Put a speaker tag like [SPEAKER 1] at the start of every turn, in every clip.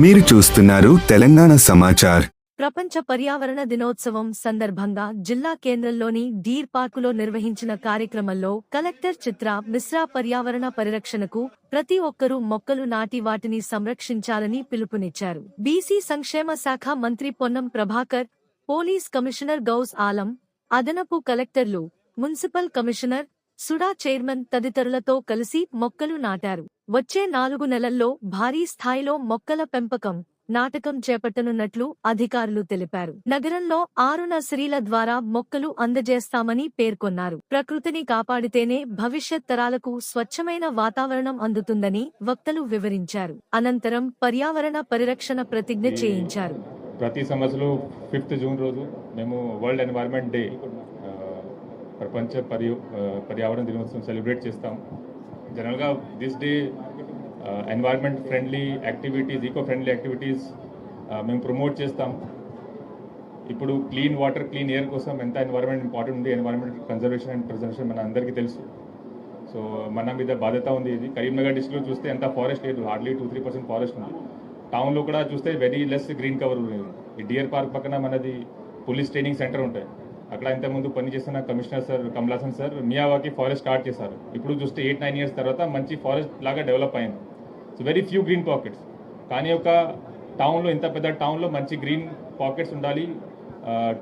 [SPEAKER 1] మీరు చూస్తున్నారు తెలంగాణ సమాచార్.
[SPEAKER 2] ప్రపంచ పర్యావరణ దినోత్సవం సందర్భంగా జిల్లా కేంద్రంలోని డీర్ పార్కులో నిర్వహించిన కార్యక్రమంలో కలెక్టర్ చిత్ర మిశ్రా పర్యావరణ పరిరక్షణకు ప్రతి ఒక్కరూ మొక్కలు నాటి వాటిని సంరక్షించాలని పిలుపునిచ్చారు. బీసీ సంక్షేమ శాఖ మంత్రి పొన్నం ప్రభాకర్, పోలీస్ కమిషనర్ గౌస్ ఆలం, అదనపు కలెక్టర్లు, మున్సిపల్ కమిషనర్, సుడా చైర్మన్ తదితరులతో కలిసి మొక్కలు నాటారు. వచ్చే 4 నెలల్లో భారీ స్థాయిలో మొక్కల పెంపకం, నాటకం చేపట్టనున్నట్లు అధికారులు తెలిపారు. నగరంలో 6 నర్సరీల ద్వారా మొక్కలు అందజేస్తామని పేర్కొన్నారు. ప్రకృతిని కాపాడితేనే భవిష్యత్ తరాలకు స్వచ్ఛమైన వాతావరణం అందుతుందని వక్తలు వివరించారు. అనంతరం పర్యావరణ పరిరక్షణ ప్రతిజ్ఞ చేయించారు.
[SPEAKER 3] ప్రతి సంవత్సరం 5th జూన్ రోజు మేము వరల్డ్ ఎన్వైరన్మెంట్ డే ప్రపంచ పర్యావరణ దినోత్సవం సెలబ్రేట్ చేస్తాం. జనరల్గా this day environment friendly activities, eco friendly activities మేము ప్రమోట్ చేస్తాం. ఇప్పుడు క్లీన్ వాటర్, క్లీన్ ఎయిర్ కోసం ఎంత ఎన్వైరన్మెంట్ ఇంపార్టెంట్ ఉంది. ఎన్వైరన్మెంట్ కన్జర్వేషన్ అండ్ ప్రిజర్వేషన్ మన అందరికీ తెలుసు. సో మన మీద బాధ్యత ఉంది. ఇది కరీంనగర్ డిస్ట్రిక్ట్లో చూస్తే ఎంత ఫారెస్ట్ లేదు, హార్డ్లీ 2-3% ఫారెస్ట్ ఉంది. టౌన్లో కూడా చూస్తే వెరీ లెస్ గ్రీన్ కవర్ ఉంది. ఈ డియర్ పార్క్ పక్కన మనది పోలీస్ ట్రైనింగ్ సెంటర్ ఉంటాయి. అక్కడ ఇంతకుముందు పనిచేస్తున్న commissioner sir Kamalasan sir Miyawaki forest start చేశారు. ఇప్పుడు చూస్తే 8-9 ఇయర్స్ తర్వాత మంచి ఫారెస్ట్ లాగా డెవలప్ అయింది. So very few green pockets. కానీ ఒక టౌన్లో, ఇంత పెద్ద టౌన్లో మంచి గ్రీన్ పాకెట్స్ ఉండాలి,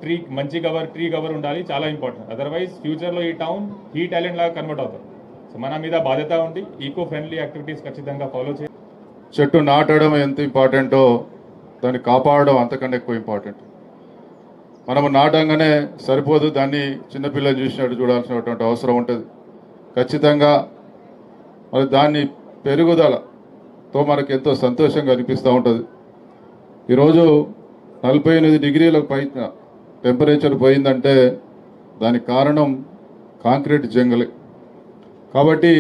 [SPEAKER 3] ట్రీ కవర్ ఉండాలి, చాలా ఇంపార్టెంట్. అదర్వైజ్ ఫ్యూచర్లో ఈ టౌన్ హీట్ ఐలాండ్ లాగా కన్వర్ట్ అవుతుంది. సో మన మీద బాధ్యత ఉంది. ఈకో ఫ్రెండ్లీ యాక్టివిటీస్ ఖచ్చితంగా ఫాలో చేయాలి.
[SPEAKER 4] చెట్టు నాటడం ఎంత ఇంపార్టెంటో దాన్ని కాపాడడం అంతకన్నా ఎక్కువ ఇంపార్టెంట్. మనము నాటంగానే సరిపోదు, దాన్ని చిన్నపిల్లలు చూసినట్టు చూడాల్సినటువంటి అవసరం ఉంటుంది. ఖచ్చితంగా మరి దాన్ని పెరుగుదలతో మనకు ఎంతో సంతోషంగా అనిపిస్తూ ఉంటుంది. ఈరోజు 48 డిగ్రీలకు పైన టెంపరేచర్ పోయిందంటే దానికి కారణం కాంక్రీట్ జంగలే. కాబట్టి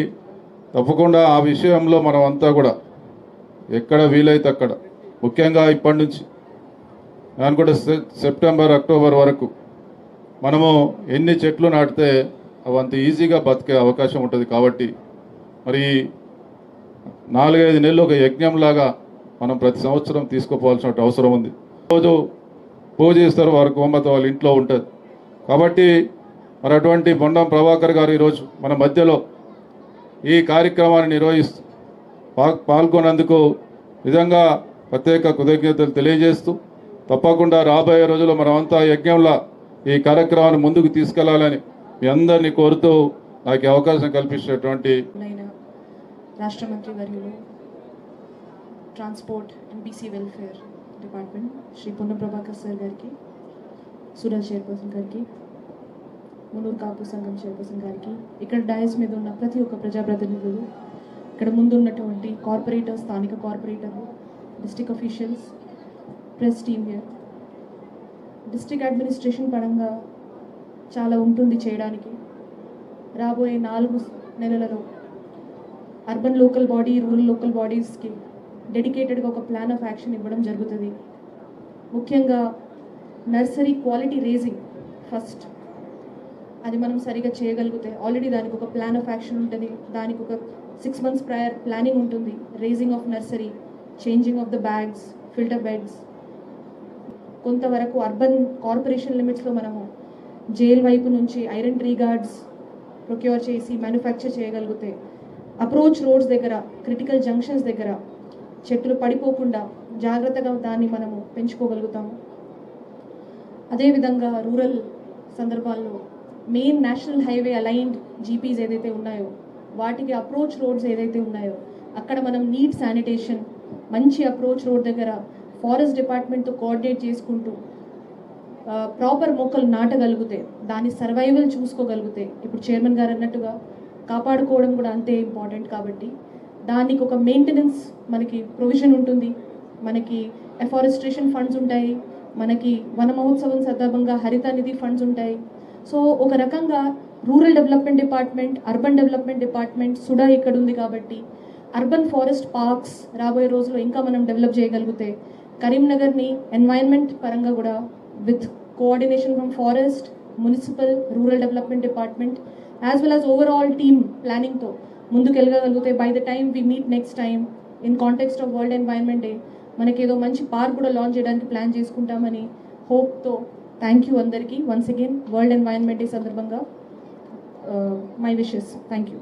[SPEAKER 4] తప్పకుండా ఆ విషయంలో మనం అంతా కూడా ఎక్కడ వీలైతే అక్కడ, ముఖ్యంగా ఇప్పటి నుంచి నేను కూడా సెప్టెంబర్, అక్టోబర్ వరకు మనము ఎన్ని చెట్లు నాటితే అవంత ఈజీగా బతికే అవకాశం ఉంటుంది. కాబట్టి మరి 4-5 నెలలు ఒక యజ్ఞంలాగా మనం ప్రతి సంవత్సరం తీసుకుపోవాల్సిన అవసరం ఉంది. రోజు పూజ చేస్తారు, వారి కోమత వాళ్ళ ఇంట్లో ఉంటుంది. కాబట్టి మరి అటువంటి పొన్నం ప్రభాకర్ గారు ఈరోజు మన మధ్యలో ఈ కార్యక్రమాన్ని నిర్వహిస్తూ పాల్గొన్నందుకు నిజంగా ప్రత్యేక కృతజ్ఞతలు తెలియజేస్తూ, తప్పకుండా రాబోయే రోజుల్లో మనమంతా యజ్ఞంలో ఈ కార్యక్రమాన్ని ముందుకు తీసుకెళ్లాలని మీ అందరినీ కోరుతూ నాకు అవకాశం కల్పించినటువంటి
[SPEAKER 5] రాష్ట్ర మంత్రి వర్యులు, transport and BC welfare department Shri Ponnam Prabhakar sir గారికి, సుడా చైర్పర్సన్ గారికి, మునూరు కాపు సంఘం చైర్పర్సన్ గారికి, ఇక్కడ డయస్ మీద ఉన్న ప్రతి ఒక్క ప్రజాప్రతినిధులు, ఇక్కడ ముందున్నటువంటి కార్పొరేటర్స్, స్థానిక కార్పొరేటర్లు, district officials, press team here. District administration పరంగా చాలా ఉంటుంది చేయడానికి. రాబోయే 4 నెలలలో urban local body, rural local బాడీస్కి డెడికేటెడ్గా ఒక ప్లాన్ ఆఫ్ యాక్షన్ ఇవ్వడం జరుగుతుంది. ముఖ్యంగా నర్సరీ క్వాలిటీ రేజింగ్ ఫస్ట్, అది మనం సరిగా చేయగలిగితే ఆల్రెడీ దానికి ఒక ప్లాన్ ఆఫ్ యాక్షన్ ఉంటుంది. దానికి ఒక 6 months ప్రయర్ ప్లానింగ్ ఉంటుంది. Raising of nursery, changing of the bags, filter beds. కొంతవరకు అర్బన్ కార్పొరేషన్ లిమిట్స్లో మనము జైల్ వైపు నుంచి ఐరన్ ట్రీ గార్డ్స్ ప్రొక్యూర్ చేసి మ్యానుఫ్యాక్చర్ చేయగలిగితే, అప్రోచ్ రోడ్స్ దగ్గర, క్రిటికల్ జంక్షన్స్ దగ్గర చెట్లు పడిపోకుండా జాగ్రత్తగా దాన్ని మనము పెంచుకోగలుగుతాము. అదేవిధంగా రూరల్ సందర్భాల్లో main national highway aligned GPs ఏదైతే ఉన్నాయో, వాటికి అప్రోచ్ రోడ్స్ ఏదైతే ఉన్నాయో అక్కడ మనం నీట్ శానిటేషన్, మంచి అప్రోచ్ రోడ్ దగ్గర ఫారెస్ట్ డిపార్ట్మెంట్తో కోఆర్డినేట్ చేసుకుంటూ ప్రాపర్ మొక్కలు నాటగలిగితే, దాని సర్వైవల్ చూసుకోగలిగితే, ఇప్పుడు చైర్మన్ గారు అన్నట్టుగా కాపాడుకోవడం కూడా అంతే ఇంపార్టెంట్. కాబట్టి దానికి ఒక మెయింటెనెన్స్ మనకి ప్రొవిజన్ ఉంటుంది. మనకి ఎఫారెస్ట్రేషన్ ఫండ్స్ ఉంటాయి, మనకి వన మహోత్సవం సందర్భంగా హరిత నిధి ఫండ్స్ ఉంటాయి. సో ఒక రకంగా rural development department, urban development department, SUDA ఇక్కడ ఉంది. కాబట్టి అర్బన్ ఫారెస్ట్ పార్క్స్ రాబోయే రోజుల్లో ఇంకా మనం డెవలప్ చేయగలిగితే, కరీంనగర్ని ఎన్వైరన్మెంట్ పరంగా కూడా with coordination from forest, municipal, rural development department as well as overall team ప్లానింగ్తో ముందుకు వెళ్ళగలిగితే, by the time we meet next time in context of world environment day మనకేదో మంచి పార్క్ కూడా లాంచ్ చేయడానికి ప్లాన్ చేసుకుంటామని హోప్తో థ్యాంక్ యూ అందరికీ once again world environment day సందర్భంగా మై విషెస్ థ్యాంక్ యూ.